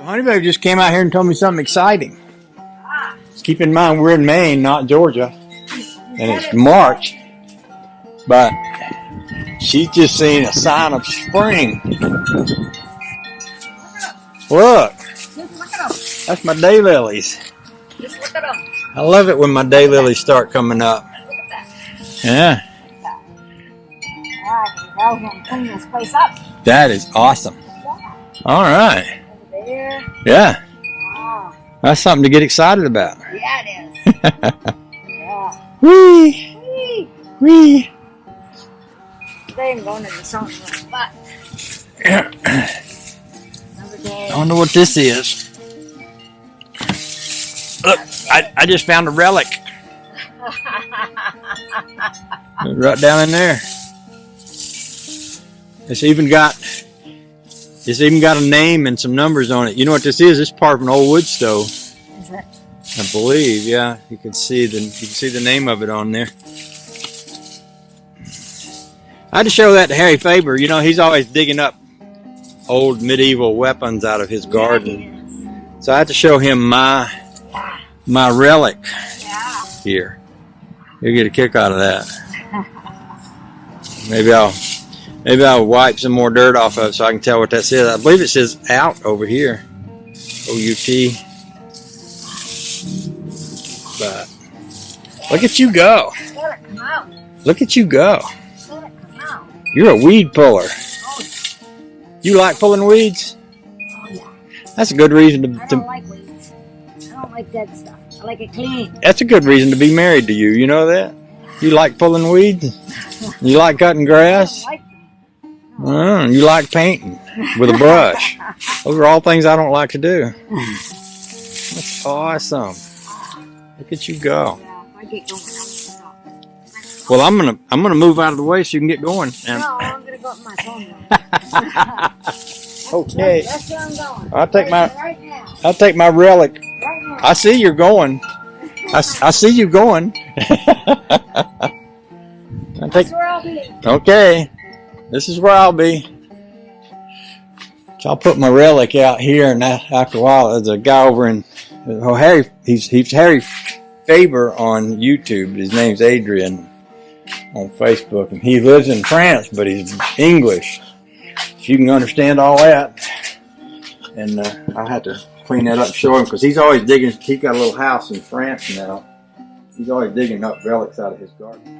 Honey Babe just came out here and told me something exciting. Keep in mind, we're in Maine, not Georgia. And it's March. But she's just seen a sign of spring. Look. That's my daylilies. Just look at them. I love it when my daylilies start coming up. Look at that. Yeah. Now we're going to clean this place up. That is awesome. Yeah. All right. Over there. Yeah. Wow. That's something to get excited about. Yeah, it is. Yeah. Whee! Whee! Whee! Today I'm going to the song spot. Yeah. Another day. I wonder what this is. Look, I just found a relic. Right down in there. It's even got a name and some numbers on it. You know what this is? It's part of an old wood stove. Is it? I believe, yeah. You can see the name of it on there. I had to show that to Harry Faber. You know, he's always digging up old medieval weapons out of his garden. So I had to show him my relic here. He'll get a kick out of that. Maybe I'll wipe some more dirt off of it so I can tell what that says. I believe it says out over here. O-U-T. But look at you go. Let it come out. Look at you go. Let it come out. You're a weed puller. Oh, You like pulling weeds? oh yeah. That's a good reason I don't like weeds. I don't like dead stuff. I like it clean. That's a good reason to be married to you. You know that? You like pulling weeds? You like cutting grass? I don't like You like painting with a brush. Those are all things I don't like to do. That's awesome. Look at you go. yeah, if I get going, I'm gonna stop. Well, I'm gonna move out of the way so you can get going. And No, I'm gonna go up my phone. okay, That's where I'm going. I'll Right take my relic. now. I see you're going. I see you going. That's where I'll be. Okay, this is where I'll be. So I'll put my relic out here, and after a while, there's a guy over in he's Harry Faber on YouTube. His name's Adrian on Facebook, and he lives in France, but he's English. So you can understand all that. And I had to clean that up and show him because he's always digging. He's got a little house in France now. He's always digging up relics out of his garden.